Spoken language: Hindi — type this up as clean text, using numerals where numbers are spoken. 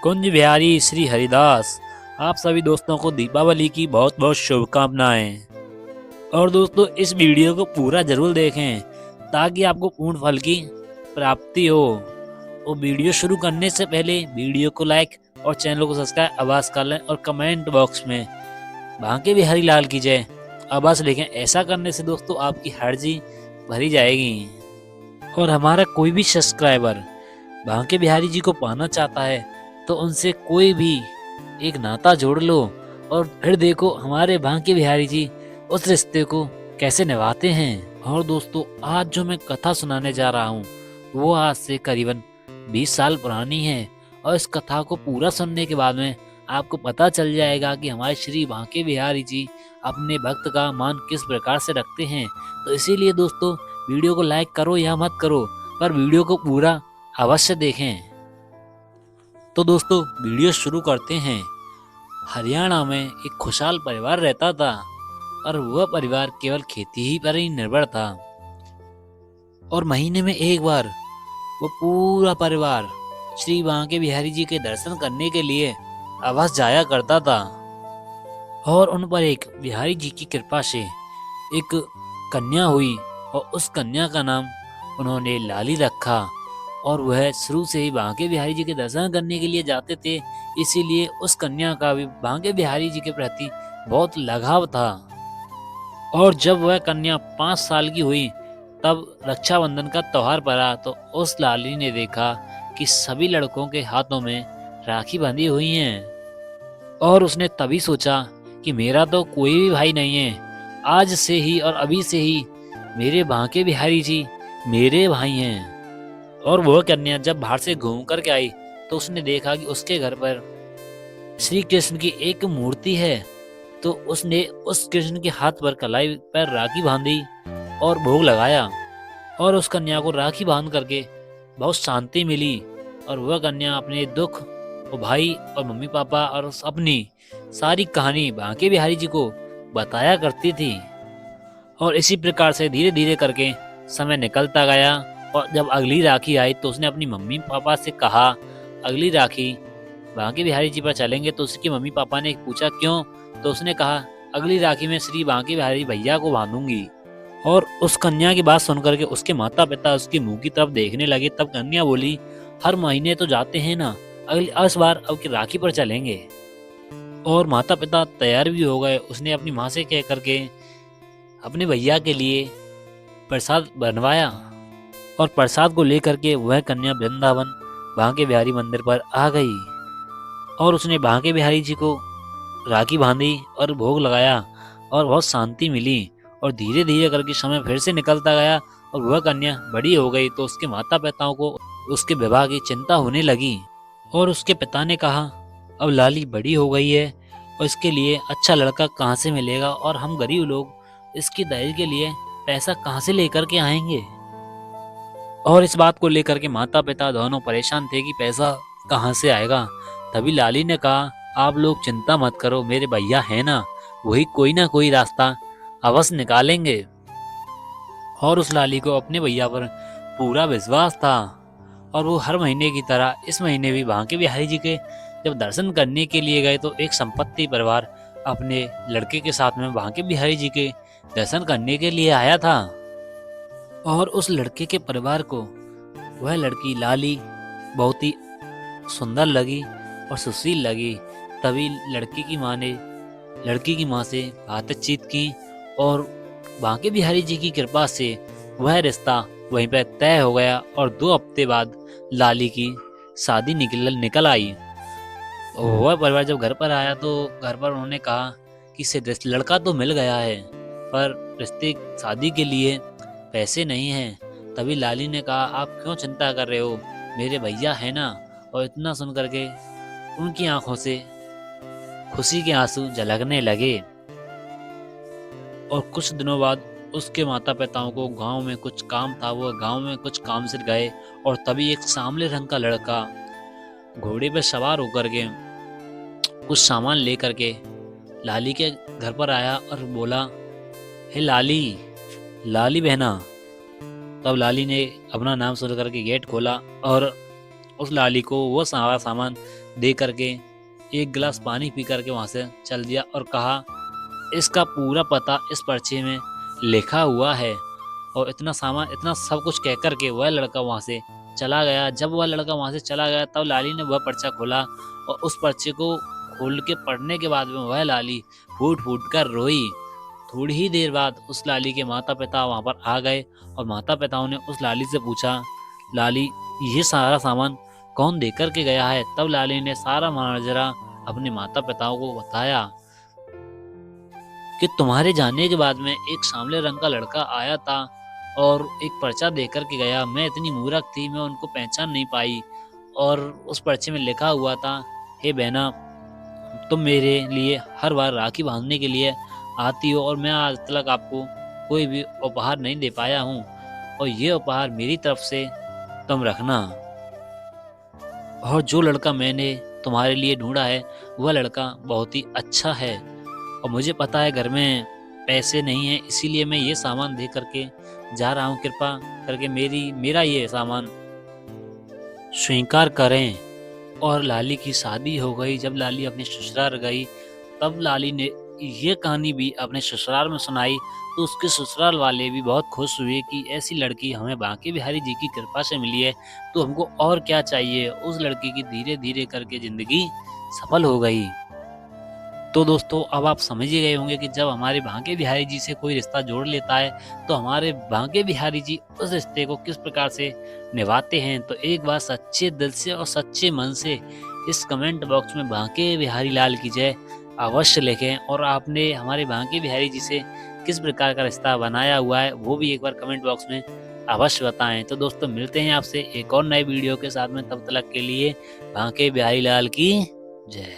कुंज बिहारी श्री हरिदास। आप सभी दोस्तों को दीपावली की बहुत बहुत शुभकामनाएं। और दोस्तों, इस वीडियो को पूरा जरूर देखें ताकि आपको पूर्ण फल की प्राप्ति हो। और वीडियो शुरू करने से पहले वीडियो को लाइक और चैनल को सब्सक्राइब अवश्य कर लें और कमेंट बॉक्स में बांके बिहारी लाल की जय अवश्य लिखें। ऐसा करने से दोस्तों आपकी हर्जी भरी जाएगी। और हमारा कोई भी सब्सक्राइबर बांके बिहारी जी को पाना चाहता है तो उनसे कोई भी एक नाता जोड़ लो और फिर देखो हमारे बांके बिहारी जी उस रिश्ते को कैसे निभाते हैं। और दोस्तों, आज जो मैं कथा सुनाने जा रहा हूँ वो आज से करीबन 20 साल पुरानी है। और इस कथा को पूरा सुनने के बाद में आपको पता चल जाएगा कि हमारे श्री बांके बिहारी जी अपने भक्त का मान किस प्रकार से रखते हैं। तो इसीलिए दोस्तों, वीडियो को लाइक करो या मत करो, पर वीडियो को पूरा अवश्य देखें। तो दोस्तों, वीडियो शुरू करते हैं। हरियाणा में एक खुशहाल परिवार रहता था और वह परिवार केवल खेती ही पर ही निर्भर था। और महीने में एक बार वो पूरा परिवार श्री बांके बिहारी जी के दर्शन करने के लिए अवश्य जाया करता था। और उन पर एक बिहारी जी की कृपा से एक कन्या हुई और उस कन्या का नाम उन्होंने लाली रखा। और वह शुरू से ही बांके बिहारी जी के दर्शन करने के लिए जाते थे, इसीलिए उस कन्या का भी बांके बिहारी जी के प्रति बहुत लगाव था। और जब वह कन्या 5 साल की हुई तब रक्षाबंधन का त्योहार पड़ा तो उस लाली ने देखा कि सभी लड़कों के हाथों में राखी बंधी हुई हैं। और उसने तभी सोचा कि मेरा तो कोई भी भाई नहीं है, आज से ही और अभी से ही मेरे बांके बिहारी जी मेरे भाई हैं। और वह कन्या जब बाहर से घूम कर के आई तो उसने देखा कि उसके घर पर श्री कृष्ण की एक मूर्ति है। तो उसने उस कृष्ण के हाथ पर कलाई पर राखी बांधी और भोग लगाया। और उस कन्या को राखी बांध करके बहुत शांति मिली। और वह कन्या अपने दुख और भाई और मम्मी पापा और अपनी सारी कहानी बांके बिहारी जी को बताया करती थी। और इसी प्रकार से धीरे धीरे करके समय निकलता गया। और जब अगली राखी आई तो उसने अपनी मम्मी पापा से कहा अगली राखी बांके बिहारी जी पर चलेंगे। तो उसके मम्मी पापा ने पूछा क्यों, तो उसने कहा अगली राखी में श्री बांके बिहारी भैया को बांधूंगी। और उस कन्या की बात सुनकर के उसके माता पिता उसके मुंह की तरफ देखने लगे। तब कन्या बोली हर महीने तो जाते हैं ना, अगली इस बार अब की राखी पर चलेंगे। और माता पिता तैयार भी हो गए। उसने अपनी माँ से कह करके अपने भैया के लिए प्रसाद बनवाया। और प्रसाद को लेकर के वह कन्या वृंदावन बांके बिहारी मंदिर पर आ गई। और उसने बांके बिहारी जी को राखी बांधी और भोग लगाया और बहुत शांति मिली। और धीरे धीरे करके समय फिर से निकलता गया और वह कन्या बड़ी हो गई। तो उसके माता पिताओं को उसके विवाह की चिंता होने लगी। और उसके पिता ने कहा अब लाली बड़ी हो गई है और इसके लिए अच्छा लड़का कहाँ से मिलेगा, और हम गरीब लोग इसकी दहेज के लिए पैसा कहाँ से लेकर के आएंगे। और इस बात को लेकर के माता पिता दोनों परेशान थे कि पैसा कहाँ से आएगा। तभी लाली ने कहा आप लोग चिंता मत करो, मेरे भैया है ना, वही कोई ना कोई रास्ता अवश्य निकालेंगे। और उस लाली को अपने भैया पर पूरा विश्वास था। और वो हर महीने की तरह इस महीने भी बांके बिहारी जी के जब दर्शन करने के लिए गए तो एक संपत्ति परिवार अपने लड़के के साथ में बांके बिहारी जी के दर्शन करने के लिए आया था। और उस लड़के के परिवार को वह लड़की लाली बहुत ही सुंदर लगी और सुशील लगी। तभी लड़की की माँ से बातचीत की और बांके बिहारी जी की कृपा से वह रिश्ता वहीं पर तय हो गया। और 2 हफ्ते बाद लाली की शादी निकल आई। और वह परिवार जब घर पर आया तो घर पर उन्होंने कहा कि लड़का तो मिल गया है पर रिश्ते शादी के लिए पैसे नहीं हैं। तभी लाली ने कहा आप क्यों चिंता कर रहे हो, मेरे भैया है ना। और इतना सुन करके उनकी आंखों से खुशी के आंसू झलकने लगे। और कुछ दिनों बाद उसके माता पिताओं को गांव में कुछ काम था, वो गांव में कुछ काम से गए। और तभी एक सांवले रंग का लड़का घोड़े पर सवार होकर के कुछ सामान लेकर के लाली के घर पर आया और बोला हे लाली बहना। तब लाली ने अपना नाम सुन करके गेट खोला और उस लाली को वो सारा सामान दे करके एक गिलास पानी पी करके वहाँ से चल दिया और कहा, इसका पूरा पता इस पर्चे में लिखा हुआ है। और इतना सामान, इतना सब कुछ कह करके वह लड़का वहाँ से चला गया। जब वह लड़का वहाँ से चला गया तब लाली ने वह पर्चा खोला और उस पर्चे को खोल के पढ़ने के बाद में वह लाली फूट फूट कर रोई। थोड़ी ही देर बाद उस लाली के माता पिता वहाँ पर आ गए और माता पिताओं ने उस लाली से पूछा, लाली ये सारा सामान कौन दे करके गया है? तब लाली ने सारा माजरा अपने माता पिताओं को बताया कि तुम्हारे जाने के बाद में एक सांवले रंग का लड़का आया था और एक पर्चा दे करके गया। मैं इतनी मूर्ख थी, मैं उनको पहचान नहीं पाई और उस पर्चे में लिखा हुआ था, हे बहना, तुम मेरे लिए हर बार राखी बांधने के लिए आती हो और मैं आज तक आपको कोई भी उपहार नहीं दे पाया हूँ और ये उपहार मेरी तरफ से तुम रखना। और जो लड़का मैंने तुम्हारे लिए ढूंढा है वह लड़का बहुत ही अच्छा है और मुझे पता है घर में पैसे नहीं है, इसीलिए मैं ये सामान दे करके जा रहा हूँ। कृपा करके मेरा ये सामान स्वीकार करें। और लाली की शादी हो गई। जब लाली अपने ससुराल गई तब लाली ने ये कहानी भी अपने ससुराल में सुनाई तो उसके ससुराल वाले भी बहुत खुश हुए कि ऐसी लड़की हमें बांके बिहारी जी की कृपा से मिली है, तो हमको और क्या चाहिए। उस लड़की की धीरे धीरे करके जिंदगी सफल हो गई। तो दोस्तों अब आप समझ ही गए होंगे कि जब हमारे बांके बिहारी जी से कोई रिश्ता जोड़ लेता है तो हमारे बांके बिहारी जी उस रिश्ते को किस प्रकार से निभाते हैं। तो एक बार सच्चे दिल से और सच्चे मन से इस कमेंट बॉक्स में बांके बिहारी लाल की जय अवश्य लिखें और आपने हमारे बांके बिहारी जी से किस प्रकार का रिश्ता बनाया हुआ है वो भी एक बार कमेंट बॉक्स में अवश्य बताएं। तो दोस्तों मिलते हैं आपसे एक और नए वीडियो के साथ में, तब तक के लिए बांके बिहारी लाल की जय।